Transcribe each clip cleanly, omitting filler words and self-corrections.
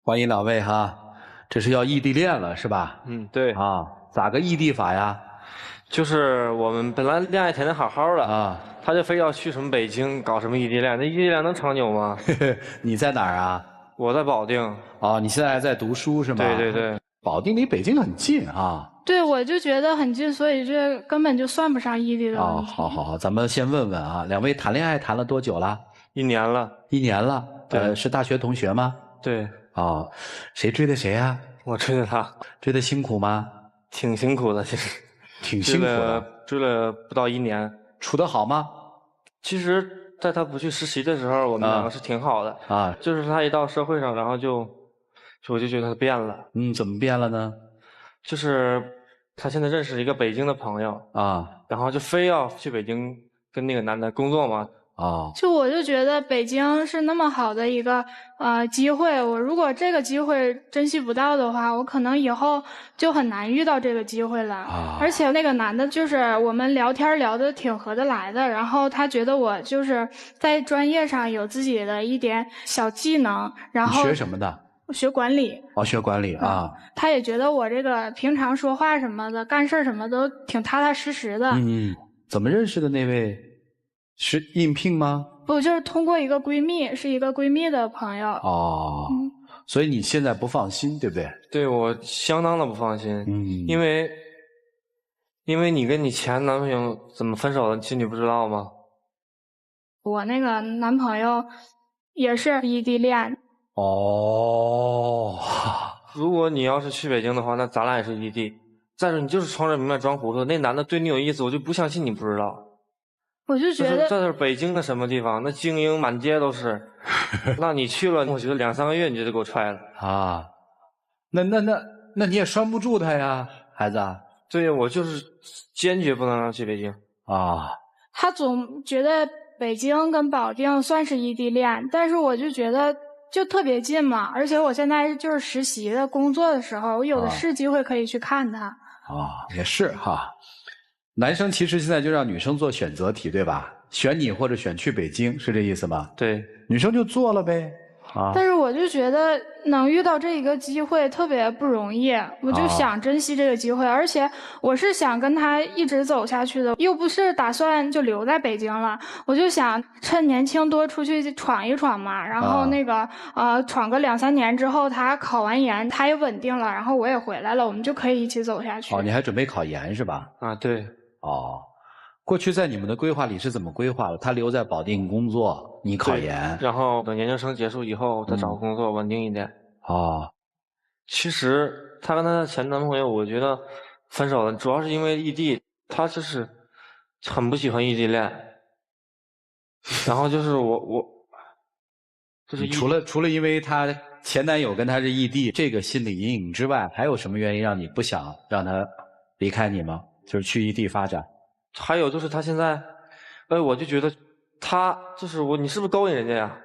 欢迎两位哈，这是要异地恋了是吧？对啊，咋个异地法呀？就是我们本来恋爱谈得好好的啊，他就非要去什么北京搞什么异地恋，那异地恋能长久吗？你在哪儿啊？我在保定。哦，你现在还在读书是吗？对对对，保定离北京很近啊。对，我就觉得很近，所以这根本就算不上异地的问题。好，咱们先问问啊，两位谈恋爱谈了多久了？1年了。1年了。对，是大学同学吗？对。哦，谁追的谁呀？我追的他。追的辛苦吗？挺辛苦的，其实。挺辛苦的。追了不到1年。处得好吗？其实在他不去实习的时候，我们两个是挺好的啊。就是他一到社会上，然后我就觉得他变了。怎么变了呢？就是他现在认识一个北京的朋友啊，然后就非要去北京跟那个男的工作嘛。我就觉得北京是那么好的一个机会，我如果这个机会珍惜不到的话，我可能以后就很难遇到这个机会了。而且那个男的就是我们聊天聊得挺合得来的，然后他觉得我就是在专业上有自己的一点小技能，然后你学什么的？学管理。学管理啊。他也觉得我这个平常说话什么的，干事什么都挺踏踏实实的。怎么认识的那位？是应聘吗？不，就是通过一个闺蜜，是一个闺蜜的朋友。所以你现在不放心，对不对？对，我相当的不放心。因为你跟你前男朋友怎么分手的，其实你不知道吗？我那个男朋友也是异地恋。如果你要是去北京的话，那咱俩也是异地。再说你就是装着明白装糊涂，那男的对你有意思，我就不相信你不知道。我就觉得这是北京的什么地方？那精英满街都是。那你去了，我觉得2、3个月你就得给我踹了啊！那你也拴不住他呀，孩子。对，我就是坚决不能让他去北京啊。他总觉得北京跟保定算是异地恋，但是我就觉得就特别近嘛，而且我现在就是实习的工作的时候，我有的是机会可以去看他。也是哈。男生其实现在就让女生做选择题，对吧？选你或者选去北京，是这意思吗？对，女生就做了呗。但是我就觉得能遇到这一个机会特别不容易，我就想珍惜这个机会，而且我是想跟他一直走下去的，又不是打算就留在北京了，我就想趁年轻多出去闯一闯嘛，然后那个闯个2、3年之后，他考完研，他也稳定了，然后我也回来了，我们就可以一起走下去。你还准备考研是吧？对。过去在你们的规划里是怎么规划的？他留在保定工作，你考研，然后等研究生结束以后再找工作稳定一点。其实他跟他的前男朋友，我觉得分手了，主要是因为异地，他就是很不喜欢异地恋。然后就是我就是除了因为他前男友跟他是异地这个心理阴影之外，还有什么原因让你不想让他离开你吗？就是去异地发展。还有就是他现在，我就觉得他就是你是不是勾引人家呀？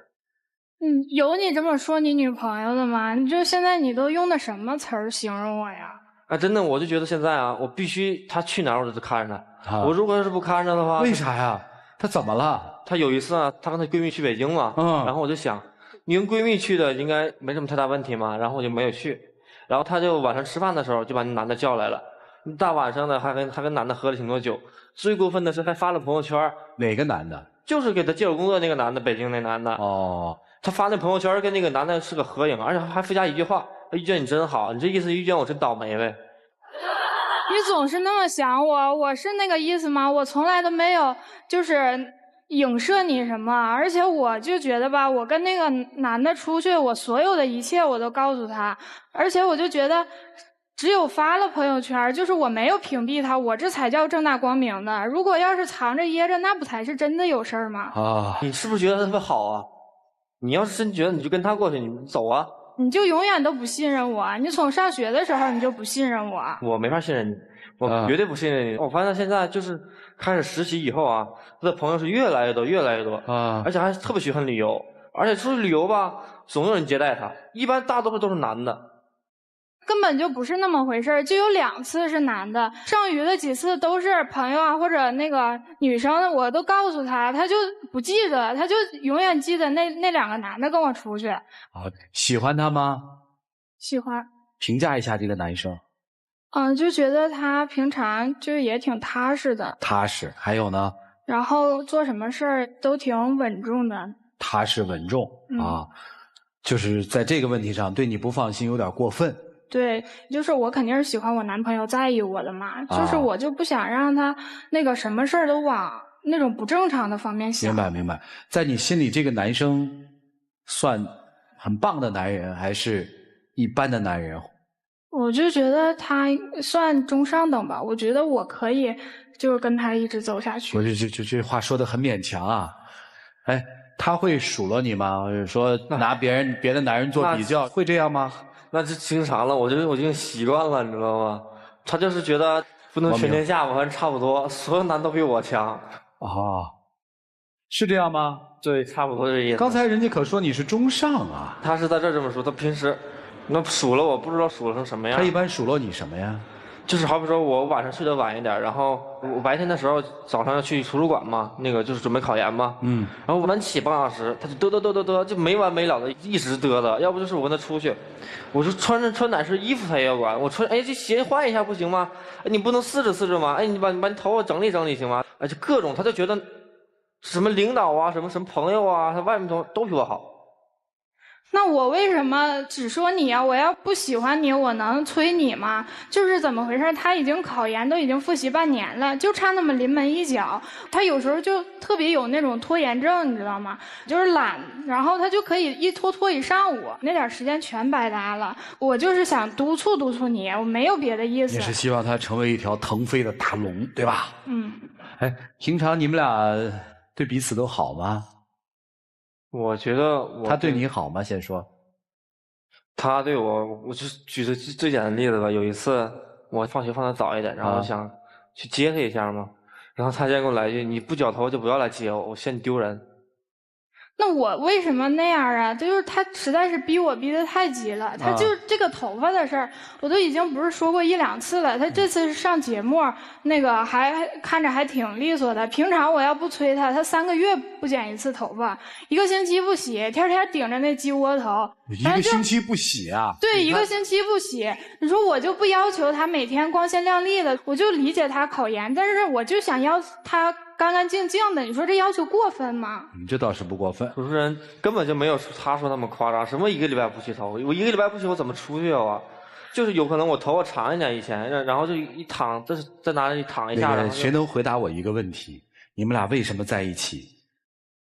有你这么说你女朋友的吗？你这现在你都用的什么词儿形容我呀？真的，我就觉得现在我必须他去哪儿我就看着他。我如果要是不看着的话，为啥呀？他怎么了？他有一次她跟她闺蜜去北京嘛，然后我就想，你跟闺蜜去的应该没什么太大问题嘛，然后我就没有去。然后他就晚上吃饭的时候就把那男的叫来了。大晚上的还跟男的喝了挺多酒，最过分的是还发了朋友圈。哪个男的？就是给他介绍工作那个男的，北京那男的。他发那朋友圈跟那个男的是个合影，而且还附加一句话：遇见你真好。你这意思遇见我真倒霉呗？你总是那么想我是那个意思吗？我从来都没有就是影射你什么，而且我就觉得吧，我跟那个男的出去，我所有的一切我都告诉他，而且我就觉得只有发了朋友圈，就是我没有屏蔽他，我这才叫正大光明的。如果要是藏着掖着，那不才是真的有事儿吗？你是不是觉得他特别好啊？你要是真觉得，你就跟他过去，你走啊。你就永远都不信任我，你从上学的时候你就不信任我。我没法信任你，我绝对不信任你。我发现他现在就是开始实习以后他的朋友是越来越多，越来越多而且还特别喜欢旅游，而且出去旅游吧，总有人接待他，一般大多数都是男的。根本就不是那么回事儿，就有2次是男的，剩余的几次都是朋友或者那个女生，我都告诉他，他就不记得，他就永远记得那2个男的跟我出去。喜欢他吗？喜欢。评价一下这个男生。就觉得他平常就是也挺踏实的。踏实，还有呢？然后做什么事儿都挺稳重的。踏实稳重啊，就是在这个问题上对你不放心有点过分。对，就是我肯定是喜欢我男朋友在意我的嘛，就是我就不想让他那个什么事儿都往那种不正常的方面想。明白。在你心里，这个男生算很棒的男人，还是一般的男人？我就觉得他算中上等吧，我觉得我可以就是跟他一直走下去。我这话说得很勉强啊。哎，他会数落你吗？说拿别的男人做比较，会这样吗？那就经常了，我就已经习惯了，你知道吗？他就是觉得不能全天下，我还差不多，所有男都比我强。是这样吗？对，差不多这意思。刚才人家可说你是中上啊。他是在这么说，他平时那数落我不知道数落成什么样。他一般数落你什么呀？就是好比说我晚上睡得晚一点，然后我白天的时候早上要去图书馆嘛，那个就是准备考研嘛，然后晚起半小时，他就嘚，就没完没了的一直嘚的，要不就是我跟他出去，我说穿哪身衣服他也要管，我穿这鞋换一下不行吗？你不能试着吗？你把你头发整理整理行吗？就各种他就觉得什么领导啊，什么朋友啊，他外面都比我好。那我为什么只说你啊？我要不喜欢你，我能催你吗？就是怎么回事？他已经考研都已经复习半年了，就差那么临门一脚。他有时候就特别有那种拖延症，你知道吗？就是懒，然后他就可以一拖一上午，那点时间全白搭了。我就是想督促你，我没有别的意思。你是希望他成为一条腾飞的大龙，对吧？哎，平常你们俩对彼此都好吗？我觉得他对你好吗？先说。他对我就举个最简单的例子吧。有一次我放学放得早一点，然后想去接他一下嘛，然后他先给我来一句：“你不绞头就不要来接我，我嫌你丢人。”那我为什么那样啊？就是他实在是逼得太急了。他就是这个头发的事儿，我都已经不是说过1、2次了。他这次是上节目，那个还看着还挺利索的。平常我要不催他3个月不剪一次头发，1个星期不洗，天天顶着那鸡窝头。1个星期不洗啊？对，1个星期不洗。你说我就不要求他每天光鲜亮丽的，我就理解他考研，但是我就想要他干干净净的，你说这要求过分吗？这倒是不过分。主持人根本就没有他说那么夸张，什么1个礼拜不洗头，我1个礼拜不洗我怎么出去啊？就是有可能我头发长一点以前，然后就一躺，再拿着一躺一下。谁能回答我一个问题？你们俩为什么在一起？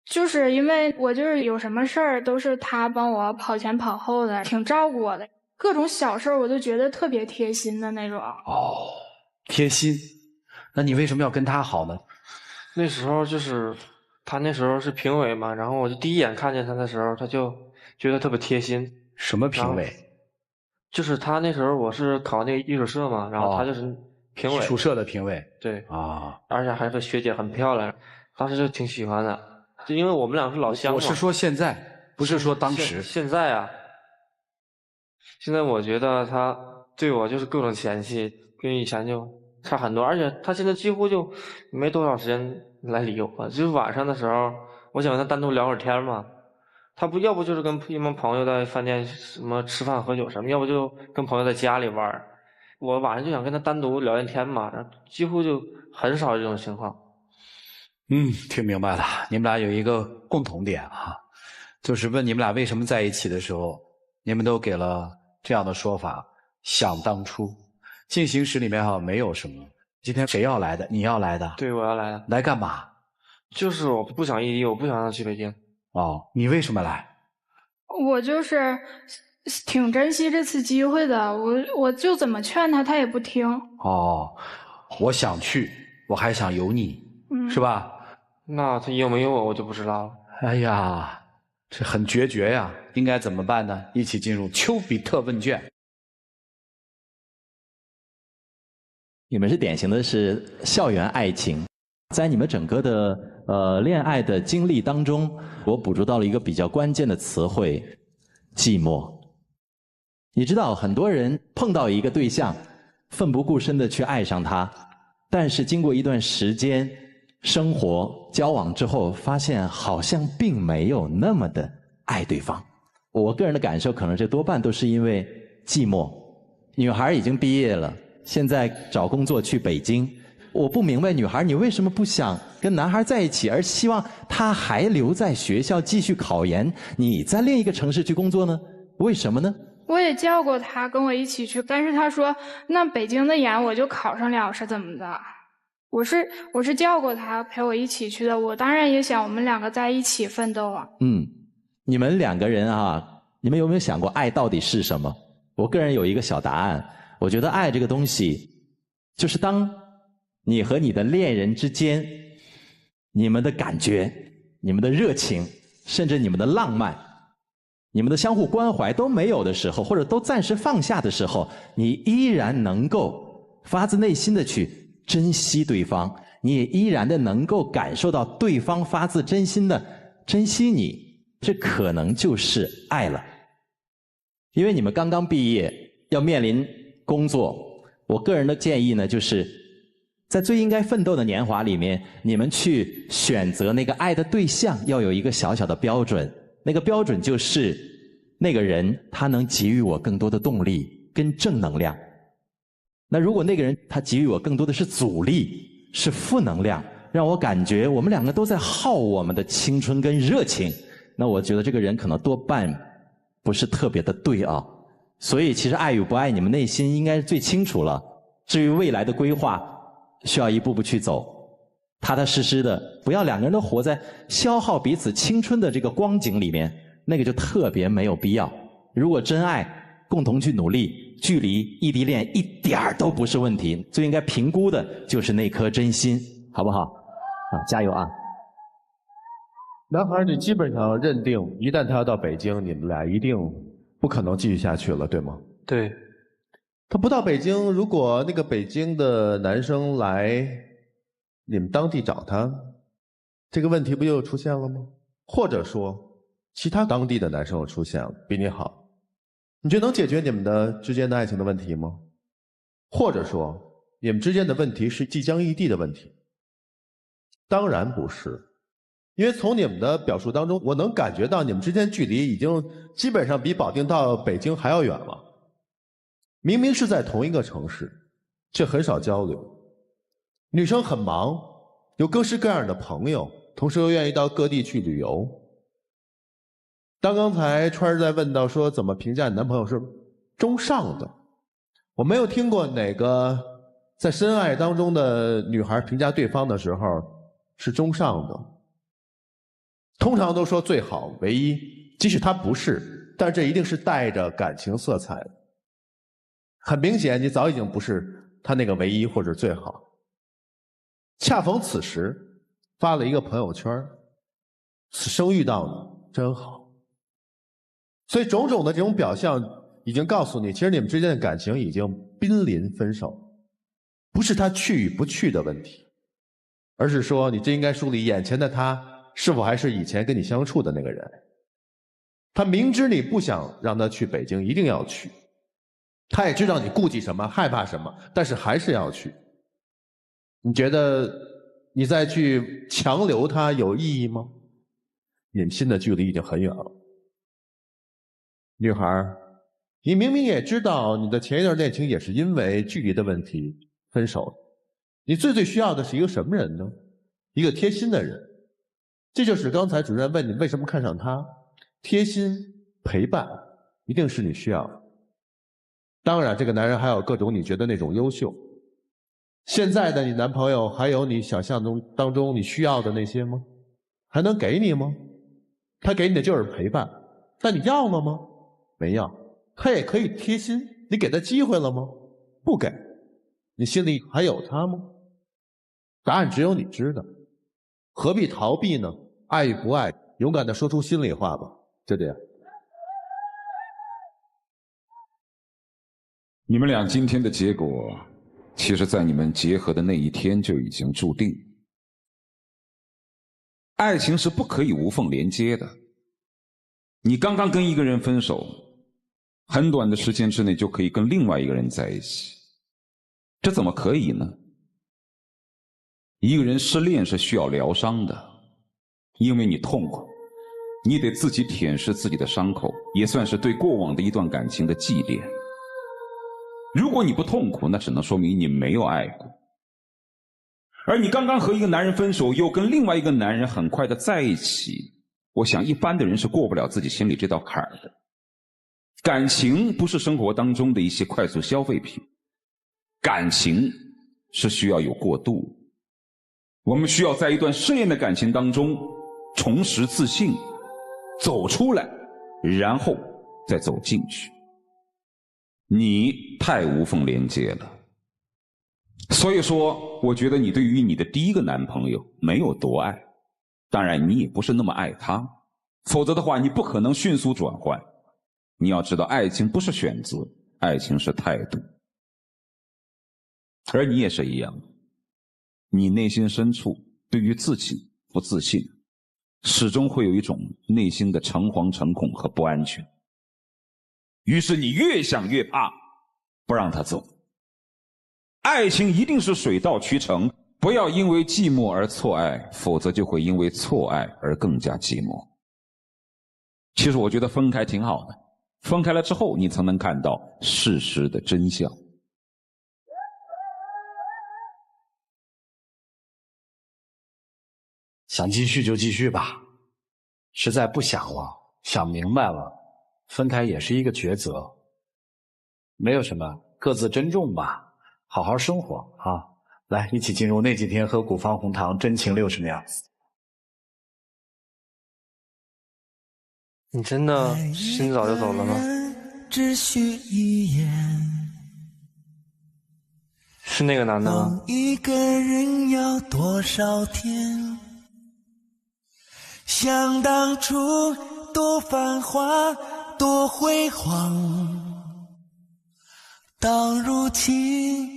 就是因为我就是有什么事儿都是他帮我跑前跑后的，挺照顾我的，各种小事儿我都觉得特别贴心的那种。贴心？那你为什么要跟他好呢？那时候就是他那时候是评委嘛，然后我就第一眼看见他的时候，他就觉得特别贴心。什么评委？就是他那时候我是考那个艺术社嘛，然后他就是评委。艺术社的评委。对而且还是个学姐，很漂亮，当时就挺喜欢的。就因为我们俩是老乡嘛。我是说现在，不是说当时。现在啊，现在我觉得他对我就是各种嫌弃，跟以前就差很多，而且他现在几乎就没多少时间来理我，就是晚上的时候，我想跟他单独聊会儿天嘛，他要不就是跟一帮朋友在饭店什么吃饭喝酒什么，要不就跟朋友在家里玩，我晚上就想跟他单独聊天嘛，然后几乎就很少这种情况。听明白了，你们俩有一个共同点啊，就是问你们俩为什么在一起的时候，你们都给了这样的说法。想当初进行时里面没有什么。今天谁要来的？你要来的？对，我要来的。来干嘛？就是我不想异地，我不想让他去北京。你为什么来？我就是挺珍惜这次机会的，我就怎么劝他，他也不听。我想去，我还想有你，是吧？那他有没有我就不知道了。哎呀，这很决绝呀，应该怎么办呢？一起进入丘比特问卷。你们是典型的是校园爱情，在你们整个的恋爱的经历当中，我捕捉到了一个比较关键的词汇：寂寞。你知道，很多人碰到一个对象，奋不顾身的去爱上他，但是经过一段时间生活交往之后，发现好像并没有那么的爱对方。我个人的感受，可能这多半都是因为寂寞。女孩已经毕业了，现在找工作去北京。我不明白女孩你为什么不想跟男孩在一起，而希望他还留在学校继续考研，你在另一个城市去工作呢？为什么呢？我也叫过他跟我一起去，但是他说那北京的研我就考上了是怎么的？我是叫过他陪我一起去的，我当然也想我们两个在一起奋斗啊。你们两个人啊，你们有没有想过爱到底是什么？我个人有一个小答案，我觉得爱这个东西，就是当你和你的恋人之间，你们的感觉、你们的热情，甚至你们的浪漫，你们的相互关怀都没有的时候，或者都暂时放下的时候，你依然能够发自内心的去珍惜对方，你也依然的能够感受到对方发自真心的珍惜你，这可能就是爱了。因为你们刚刚毕业，要面临工作，我个人的建议呢，就是在最应该奋斗的年华里面，你们去选择那个爱的对象，要有一个小小的标准，那个标准就是那个人他能给予我更多的动力跟正能量。那如果那个人他给予我更多的是阻力，是负能量，让我感觉我们两个都在耗我们的青春跟热情，那我觉得这个人可能多半不是特别的对啊。所以其实爱与不爱你们内心应该是最清楚了，至于未来的规划需要一步步去走，踏踏实实的，不要两个人都活在消耗彼此青春的这个光景里面，那个就特别没有必要。如果真爱，共同去努力，距离异地恋一点儿都不是问题，最应该评估的就是那颗真心，好不好？加油啊！男孩，你基本上认定，一旦他要到北京，你们俩一定不可能继续下去了，对吗？对。他不到北京，如果那个北京的男生来你们当地找他，这个问题不就出现了吗？或者说，其他当地的男生又出现了，比你好，你就能解决你们的之间的爱情的问题吗？或者说，你们之间的问题是即将异地的问题？当然不是，因为从你们的表述当中，我能感觉到你们之间距离已经基本上比保定到北京还要远了。明明是在同一个城市，却很少交流。女生很忙，有各式各样的朋友，同时又愿意到各地去旅游。刚才川儿在问到说怎么评价你男朋友是中上的，我没有听过哪个在深爱当中的女孩评价对方的时候是中上的，通常都说最好唯一，即使他不是，但这一定是带着感情色彩的。很明显你早已经不是他那个唯一或者最好。恰逢此时发了一个朋友圈，此生遇到你真好。所以种种的这种表象已经告诉你，其实你们之间的感情已经濒临分手，不是他去与不去的问题，而是说你真应该梳理眼前的他是否还是以前跟你相处的那个人。他明知你不想让他去北京，一定要去，他也知道你顾忌什么害怕什么，但是还是要去。你觉得你再去强留他有意义吗？你们心的距离已经很远了。女孩，你明明也知道你的前一段恋情也是因为距离的问题分手的，你最需要的是一个什么人呢？一个贴心的人。这就是刚才主任问你为什么看上他，贴心陪伴一定是你需要的。当然这个男人还有各种你觉得那种优秀。现在的你男朋友还有你想象当中你需要的那些吗？还能给你吗？他给你的就是陪伴，但你要了吗？没要。他也可以贴心，你给他机会了吗？不给。你心里还有他吗？答案只有你知道。何必逃避呢？爱与不爱，勇敢地说出心里话吧，就这样。你们俩今天的结果，其实在你们结合的那一天就已经注定。爱情是不可以无缝连接的。你刚刚跟一个人分手，很短的时间之内就可以跟另外一个人在一起，这怎么可以呢？一个人失恋是需要疗伤的，因为你痛苦，你得自己舔舐自己的伤口，也算是对过往的一段感情的祭奠。如果你不痛苦，那只能说明你没有爱过。而你刚刚和一个男人分手，又跟另外一个男人很快的在一起，我想一般的人是过不了自己心里这道坎儿的。感情不是生活当中的一些快速消费品，感情是需要有过渡。我们需要在一段深远的感情当中重拾自信，走出来，然后再走进去。你太无缝连接了，所以说我觉得你对于你的第一个男朋友没有多爱，当然你也不是那么爱他，否则的话你不可能迅速转换。你要知道，爱情不是选择，爱情是态度。而你也是一样，你内心深处对于自己不自信，始终会有一种内心的诚惶诚恐和不安全。于是你越想越怕，不让他走。爱情一定是水到渠成，不要因为寂寞而错爱，否则就会因为错爱而更加寂寞。其实我觉得分开挺好的，分开了之后你才能看到事实的真相。想继续就继续吧，实在不想了，想明白了，分开也是一个抉择，没有什么，各自珍重吧，好好生活啊！来，一起进入那几天喝古方红糖真情60年。你真的心早就走了吗？只需一眼，是那个男的吗？一个人要多少天？想当初多繁华多辉煌，到如今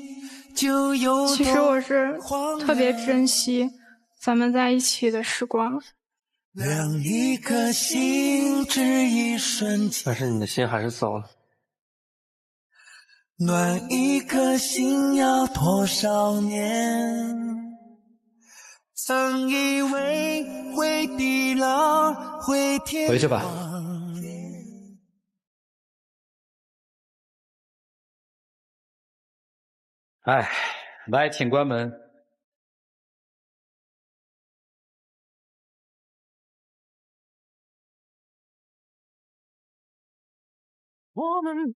就有其实我是特别珍惜咱们在一起的时光。让一颗心只一瞬间，但是你的心还是走了。暖一颗心要多少年？曾以为会地老会天荒，回去吧。哎，来，请关门。我们